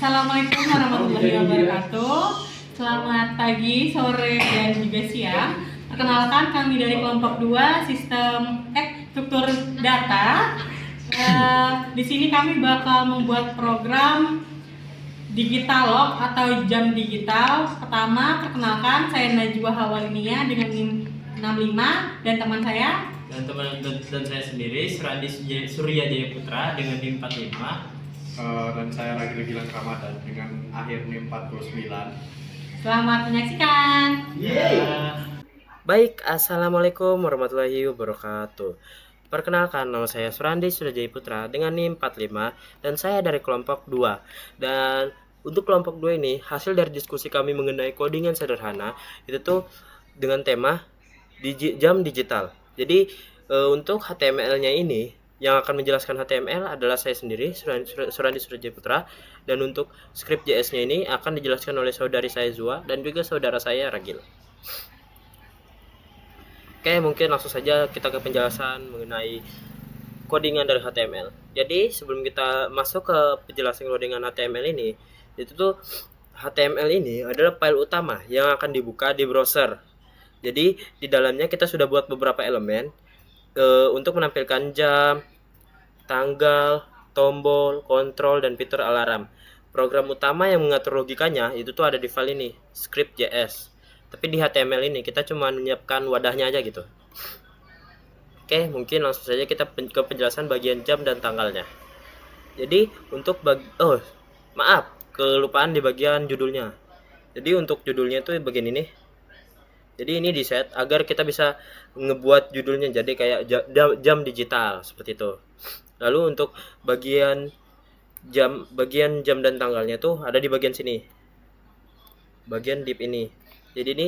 Assalamualaikum warahmatullahi wabarakatuh. Selamat pagi, sore, dan juga siang. Perkenalkan, kami dari kelompok 2 sistem struktur data. Di sini kami bakal membuat program Digitalog atau jam digital. Pertama, perkenalkan, saya Najwa Hawalinia dengan NIM 65 dan teman saya dan saya sendiri Surya Jaya Putra dengan NIM 45. Dan saya Ragil Gilang Ramadan dengan akhir NIM 49. Selamat menyaksikan. Baik, Assalamualaikum warahmatullahi wabarakatuh. Perkenalkan, nama saya Surandi Surya Jaya Putra dengan NIM 45 dan saya dari kelompok 2. Dan untuk kelompok 2 ini, hasil dari diskusi kami mengenai codingan sederhana itu tuh dengan tema jam digital. Jadi untuk HTML-nya ini yang akan menjelaskan HTML adalah saya sendiri, Surandi Surya Jaya Putra, dan untuk script JS-nya ini akan dijelaskan oleh saudari saya Zua dan juga saudara saya Ragil. Oke, mungkin langsung saja kita ke penjelasan mengenai codingan dari HTML. Jadi sebelum kita masuk ke penjelasan codingan HTML ini, itu tuh HTML ini adalah file utama yang akan dibuka di browser. Jadi di dalamnya kita sudah buat beberapa elemen untuk menampilkan jam, tanggal, tombol, kontrol, dan fitur alarm. Program utama yang mengatur logikanya itu tuh ada di file ini, script.js. Tapi di HTML ini kita cuma menyiapkan wadahnya aja gitu. Oke, mungkin langsung saja kita ke penjelasan bagian jam dan tanggalnya. Jadi untuk kelupaan di bagian judulnya. Jadi untuk judulnya itu bagian ini. Jadi ini di set agar kita bisa ngebuat judulnya jadi kayak jam digital seperti itu. Lalu untuk bagian jam dan tanggalnya tuh ada di bagian sini. Bagian div ini. Jadi ini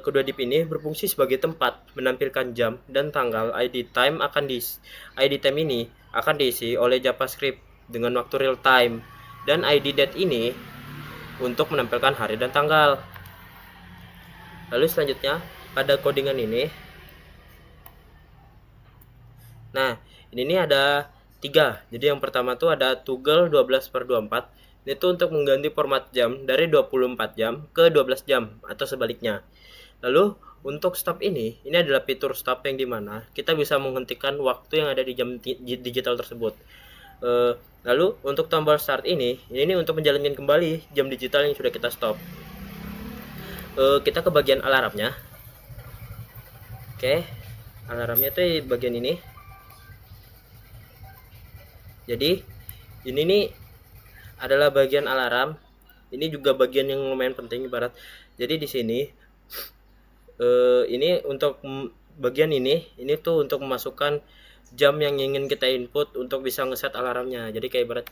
kedua div ini berfungsi sebagai tempat menampilkan jam dan tanggal. ID time ini akan diisi oleh JavaScript dengan waktu real time, dan ID date ini untuk menampilkan hari dan tanggal. Lalu selanjutnya pada codingan ini, nah ini ada 3. Jadi yang pertama tuh ada toggle 12/24. Ini tuh untuk mengganti format jam dari 24 jam ke 12 jam atau sebaliknya. Lalu untuk stop ini adalah fitur stop yang dimana kita bisa menghentikan waktu yang ada di jam digital tersebut. Lalu untuk tombol start ini untuk menjalankan kembali jam digital yang sudah kita stop. Kita ke bagian alarmnya. Oke, alarmnya tuh di bagian ini. Jadi ini nih adalah bagian alarm. Ini juga bagian yang lumayan penting ibarat. Jadi di sini ini untuk bagian ini tuh untuk memasukkan jam yang ingin kita input untuk bisa ngeset alarmnya. Jadi kayak ibarat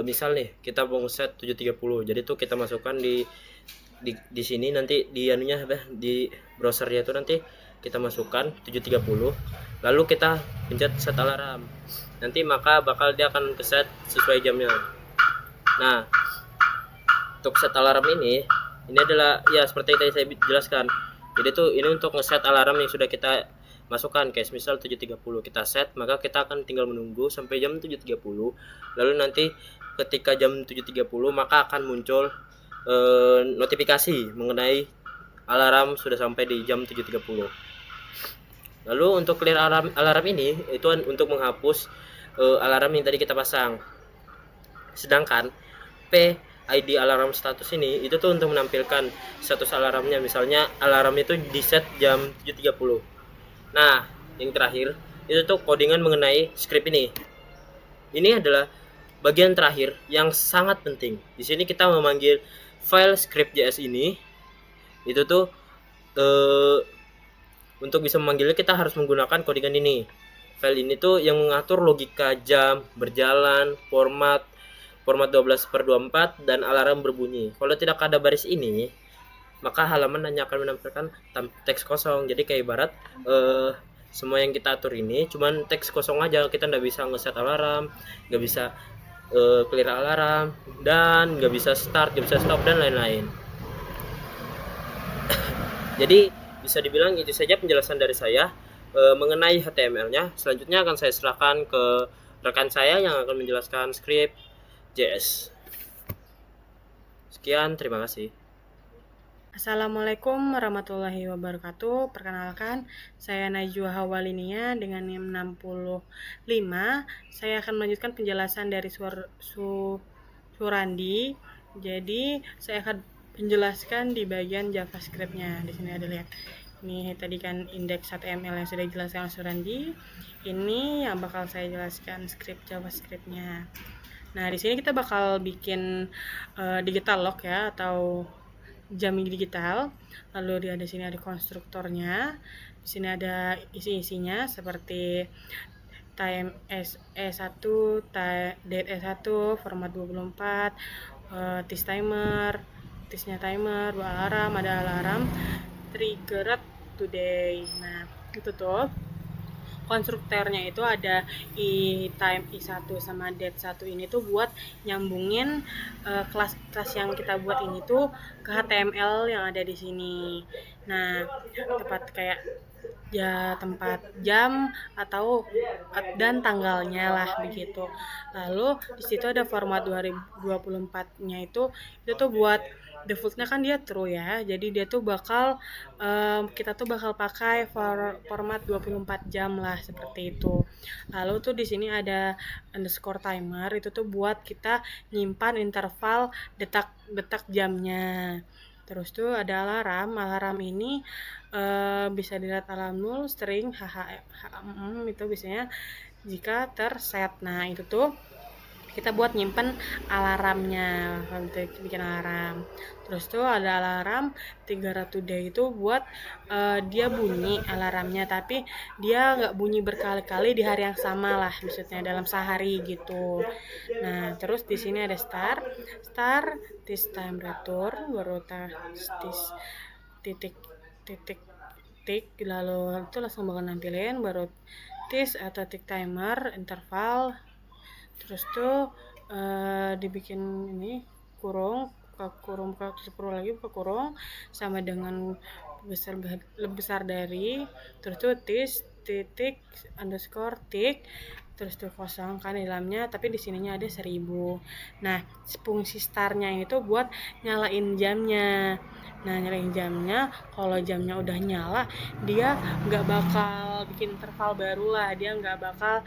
misal nih kita mau ngeset 7.30. Jadi tuh kita masukkan di sini, nanti di di browsernya itu nanti kita masukkan 7.30, lalu kita pencet set alarm, nanti maka bakal dia akan keset sesuai jamnya. Nah untuk set alarm ini adalah ya seperti tadi saya jelaskan. Jadi tuh ini untuk ngeset alarm yang sudah kita masukkan, kayak misal 7.30 kita set, maka kita akan tinggal menunggu sampai jam 7.30. Lalu nanti ketika jam 7.30 maka akan muncul notifikasi mengenai alarm sudah sampai di jam 7.30. Lalu untuk clear alarm ini itu untuk menghapus alarm yang tadi kita pasang. Sedangkan ID alarm status ini itu tuh untuk menampilkan status alarmnya. Misalnya alarm itu di set jam 7.30. Nah, yang terakhir itu tuh codingan mengenai script ini. Ini adalah bagian terakhir yang sangat penting. Di sini kita memanggil file script.js ini. Itu tuh untuk bisa memanggilnya kita harus menggunakan codingan ini. File ini tuh yang mengatur logika jam berjalan, format 12/24 dan alarm berbunyi. Kalau tidak ada baris ini, maka halaman hanya akan menampilkan teks kosong. Jadi kayak ibarat semua yang kita atur ini cuman teks kosong aja. Kita nggak bisa ngeset alarm, nggak bisa clear alarm, dan nggak bisa start, nggak bisa stop, dan lain-lain. Jadi bisa dibilang itu saja penjelasan dari saya mengenai HTML-nya. Selanjutnya akan saya serahkan ke rekan saya yang akan menjelaskan script JS. Sekian, terima kasih. Assalamualaikum warahmatullahi wabarakatuh. Perkenalkan, saya Najwa Hawalinia dengan NIM 65. Saya akan melanjutkan penjelasan dari Surandi. Jadi, saya akan menjelaskan di bagian JavaScript-nya. Di sini ada lihat. Ini tadi kan indeks HTML yang sudah dijelaskan oleh Surandi. Ini yang bakal saya jelaskan script JavaScript-nya. Nah, di sini kita bakal bikin digital log ya, atau jam digital. Lalu di sini ada konstruktornya. Di sini ada isi-isinya seperti time SE1, date S1, format 24, tis timer, tisnya timer, alarm, ada alarm, triggered today. Nah, itu tuh konstruktornya itu ada time i1 sama date1 ini tuh buat nyambungin kelas yang kita buat ini tuh ke HTML yang ada di sini. Nah, tempat jam atau dan tanggalnya lah begitu. Lalu di situ ada format 2024-nya itu tuh buat defaultnya kan dia true ya, jadi dia tuh kita tuh bakal pakai format 24 jam lah seperti itu. Lalu tuh di sini ada underscore timer, itu tuh buat kita nyimpan interval detak jamnya. Terus tuh ada alarm ini bisa dilihat alarm null string itu biasanya jika terset. Nah, itu tuh kita buat nyimpen alarmnya untuk bikin alarm. Terus tuh ada alarm triggered today itu buat dia bunyi alarmnya, tapi dia nggak bunyi berkali-kali di hari yang sama lah, maksudnya dalam sehari gitu. Nah, terus di sini ada start this time return, baru this titik lalu itu langsung bakal nampilin baru this atau tick timer interval. Terus tuh dibikin ini kurung lagi buka kurung sama dengan lebih besar dari, terus tuh this titik underscore tick, terus tuh kosong kan di dalamnya, tapi di sininya ada 1000. Nah, fungsi startnya itu buat nyalain jamnya. Nah, nyalain jamnya, kalau jamnya udah nyala, dia nggak bakal bikin interval baru lah, dia nggak bakal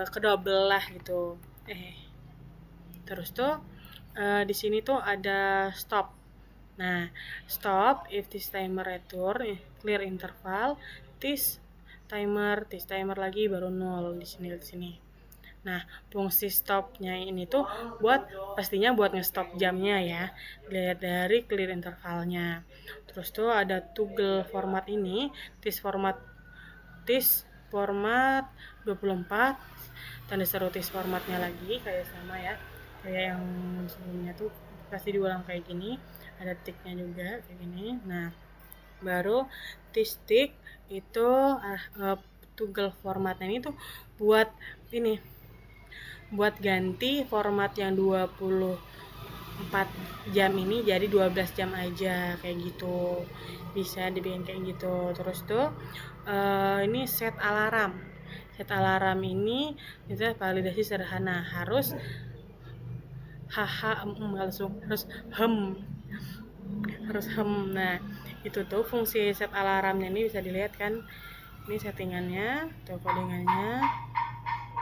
kedouble lah gitu. Terus tuh di sini tuh ada stop. Nah, stop if this timer return clear interval, this timer lagi baru 0 di sini. Nah, fungsi stopnya ini tuh pastinya buat nge-stop jamnya ya. Lihat dari clear intervalnya. Terus tuh ada toggle format ini, this format 24, tanda seru this formatnya lagi kayak sama ya. Kayak yang sebelumnya tuh pasti diulang kayak gini. Ada ticknya juga kayak gini. Nah, baru this tick itu toggle formatnya ini tuh buat ganti format yang 24 jam ini jadi 12 jam aja kayak gitu, bisa dibikin kayak gitu. Terus tuh ini set alarm ini itu validasi sederhana, harus Nah, itu tuh fungsi set alarmnya ini bisa dilihat kan, ini settingannya atau codingannya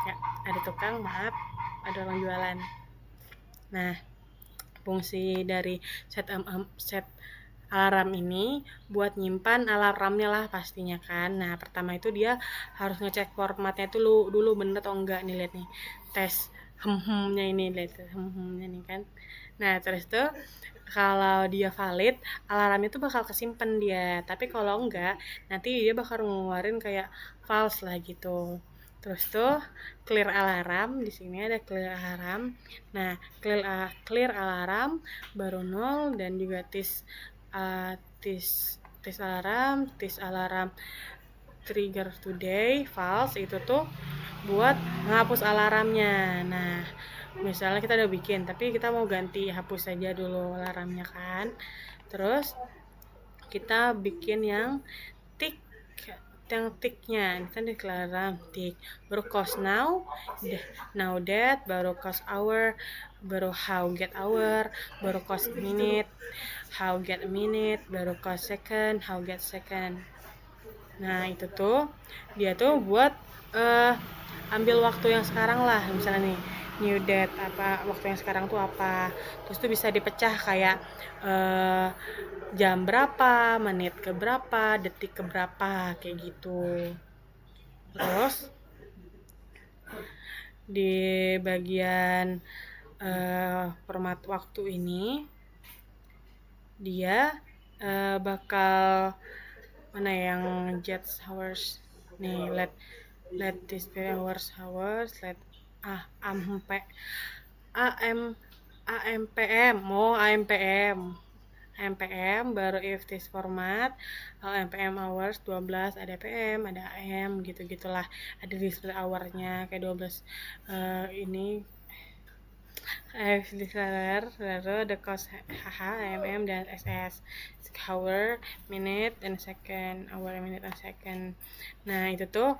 ya, ada tukang, maaf, ada orang jualan. Nah, fungsi dari set alarm ini buat nyimpan alarmnya lah pastinya kan. Nah, pertama itu dia harus ngecek formatnya itu dulu bener atau enggak nih, lihat nih tes nya ini, lihat nya nih kan. Nah, terus tuh kalau dia valid, alarmnya tuh bakal kesimpan dia, tapi kalau enggak nanti dia bakal ngeluarin kayak false lah gitu. Terus tuh clear alarm, di sini ada clear alarm. Nah, clear alarm baru 0, dan juga tis alarm trigger today false, itu tuh buat menghapus alarmnya. Nah, misalnya kita udah bikin tapi kita mau ganti, hapus saja dulu alarmnya kan. Terus kita bikin yang ticknya, kita declare tick, baru cost now that, baru cost hour, baru how get hour, baru cost minute, how get a minute, baru cost second, how get second. Nah itu tuh dia tuh buat ambil waktu yang sekarang lah, misalnya nih new date apa, waktu yang sekarang tuh apa, terus tuh bisa dipecah kayak jam berapa, menit ke berapa, detik ke berapa, kayak gitu. Terus di bagian format waktu ini dia bakal mana yang jet hours nih, let this be hours let AMPM baru if this format AMPM hours 12, ada PM, ada AM gitu-gitulah, ada display hournya kayak 12 ini lalu ada cos MM dan SS, hour, minute, and second, hour, minute, and second. Nah itu tuh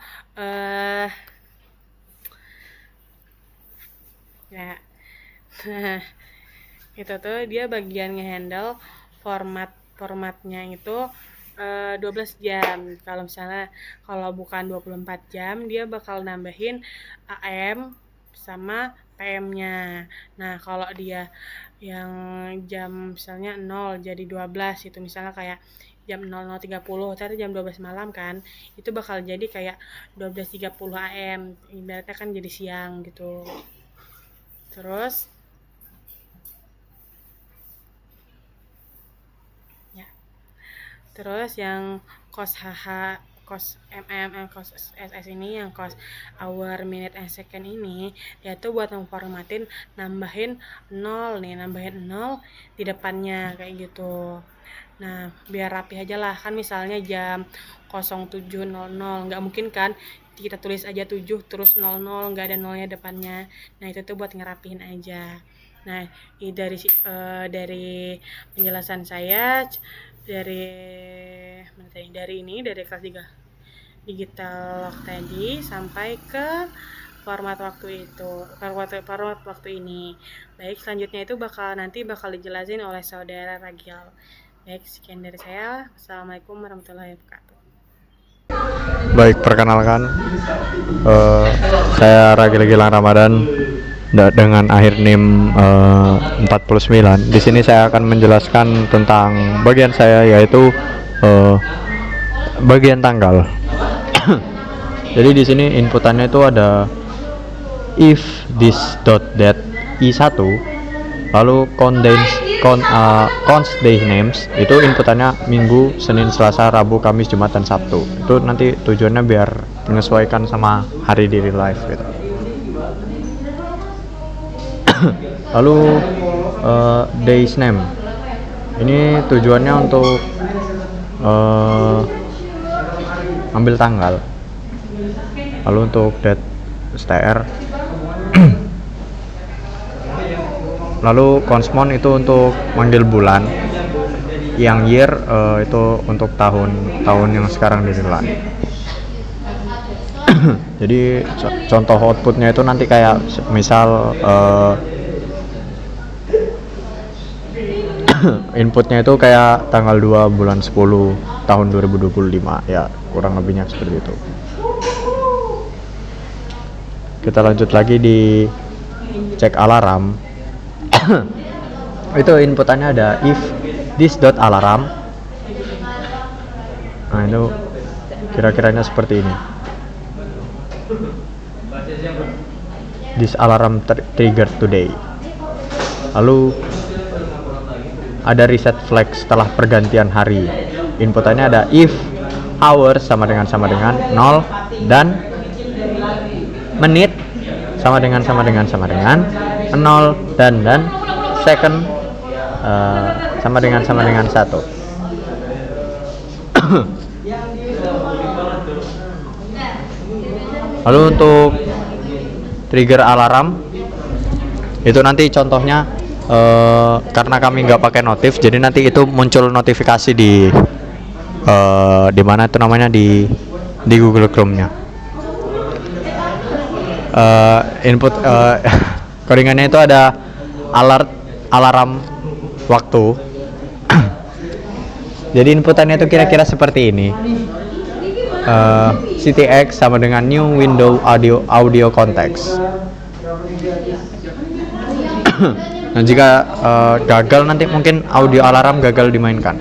ya itu tuh dia bagian ngehandle formatnya itu 12 jam. Kalau misalnya kalau bukan 24 jam dia bakal nambahin AM sama PM-nya. Nah kalau dia yang jam misalnya 0 jadi 12 itu misalnya kayak jam 00.30 tadi jam 12 malam kan, itu bakal jadi kayak 12.30 AM, ibaratnya kan jadi siang gitu. Terus ya, terus yang cos HH, cos MM, cos SS ini, yang cos hour, minute, and second ini, dia tuh buat memformatin nambahin 0 nih, nambahin 0 di depannya kayak gitu. Nah biar rapi aja lah, kan misalnya jam 07.00 nggak mungkin kan kita tulis aja 7 terus 00 nggak ada nolnya depannya. Nah itu tuh buat ngerapihin aja. Nah dari penjelasan saya dari kelas 3 digital log tadi sampai ke format waktu ini. Baik, selanjutnya itu nanti bakal dijelasin oleh saudara Ragil. Baik, sekian dari saya. Assalamualaikum warahmatullahi wabarakatuh. Baik, perkenalkan, saya Ragil Gilang Ramadan dengan akhir NIM 49. Di sini saya akan menjelaskan tentang bagian saya, yaitu bagian tanggal. Jadi di sini inputannya itu ada if this dot date i1, lalu const day names itu inputannya Minggu, Senin, Selasa, Rabu, Kamis, Jumat, dan Sabtu. Itu nanti tujuannya biar menyesuaikan sama hari di real life gitu. Lalu days name ini tujuannya untuk ambil tanggal. Lalu untuk date str. Lalu consmon itu untuk manggil bulan. Yang year itu untuk tahun yang sekarang dinilai. Jadi contoh outputnya itu nanti kayak misal inputnya itu kayak tanggal 2 bulan 10 tahun 2025, ya kurang lebihnya seperti itu. Kita lanjut lagi di cek alarm. Itu inputannya ada if this dot alarm. Nah itu kira-kiranya seperti ini. This alarm trigger today. Lalu ada reset flag setelah pergantian hari. Inputannya ada if hours sama dengan 0 dan menit sama dengan 0 dan second sama dengan 1. Lalu untuk trigger alarm itu nanti contohnya karena kami nggak pakai notif, jadi nanti itu muncul notifikasi di mana itu namanya di Google Chrome-nya. Input codingannya itu ada alarm waktu. Jadi inputannya itu kira-kira seperti ini. CTX sama dengan new window audio context. Dan jika gagal nanti mungkin audio alarm gagal dimainkan.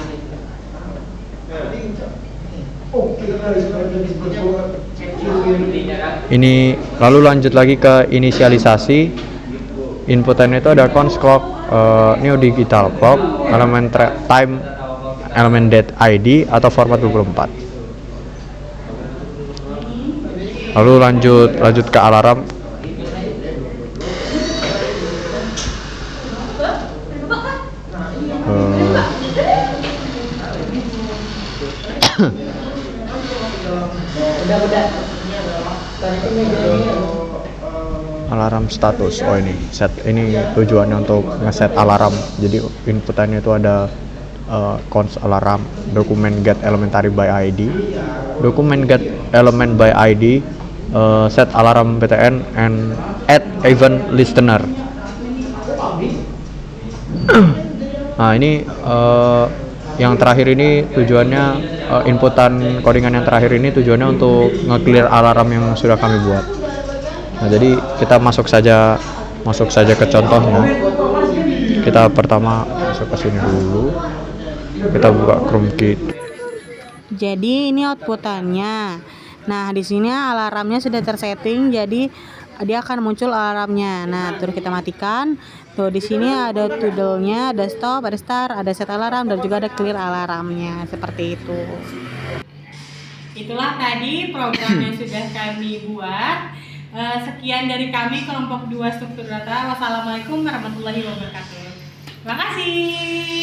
Ini lalu lanjut lagi ke inisialisasi. Inputannya itu ada cons clock, new digital clock, element time, element date ID atau format 24. Lalu lanjut ke alarm. Alarm status. Oh ini tujuannya untuk ngeset alarm. Jadi inputannya itu ada cons alarm, dokumen get elementary by ID, dokumen get element by ID, set alarm PTN and add event listener. Nah ini yang terakhir ini tujuannya inputan codingan yang terakhir ini tujuannya untuk nge-clear alarm yang sudah kami buat. Nah jadi kita masuk saja ke contohnya. Kita pertama masuk ke sini dulu. Kita buka ChromeKit. Jadi ini outputannya. Nah di sini alarmnya sudah tersetting, jadi dia akan muncul alarmnya. Nah terus kita matikan. Tuh di sini ada toggle-nya, ada stop, ada start, ada set alarm dan juga ada clear alarmnya seperti itu. Itulah tadi program yang sudah kami buat. Sekian dari kami kelompok 2 struktur data. Wassalamualaikum warahmatullahi wabarakatuh. Terima kasih.